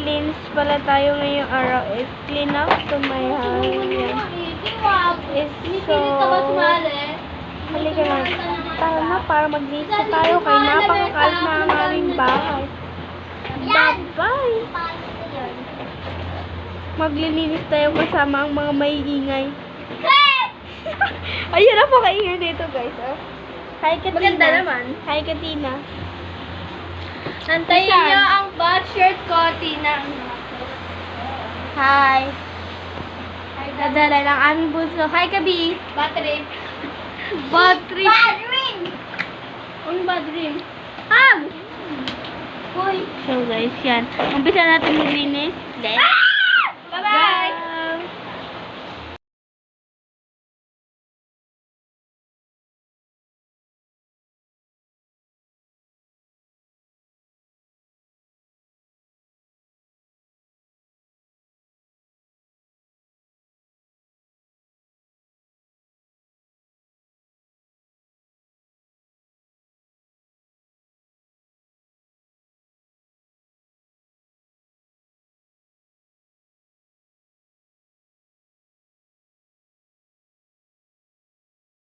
maglilinis pala tayo ngayong araw. Clean up to my house. Yan. So, halika na. Tayo na para maglinis na tayo kaya napakakalit na ang aming bahay. Bye-bye! Maglilinis tayo kasama ang mga maiingay. Ayun na po kaingay dito, guys. Oh. Hi, Katina. Maganda naman. Hi, Katina. Nantayin niyo ang bot shirt ko, Tina. Hi. Dadala ng aming bunso. Hi, Kabi. Battery. Bad trip. Bad ring! Ang bad dream. Ham! So, guys, yan. Umpisa natin maglinis. Then,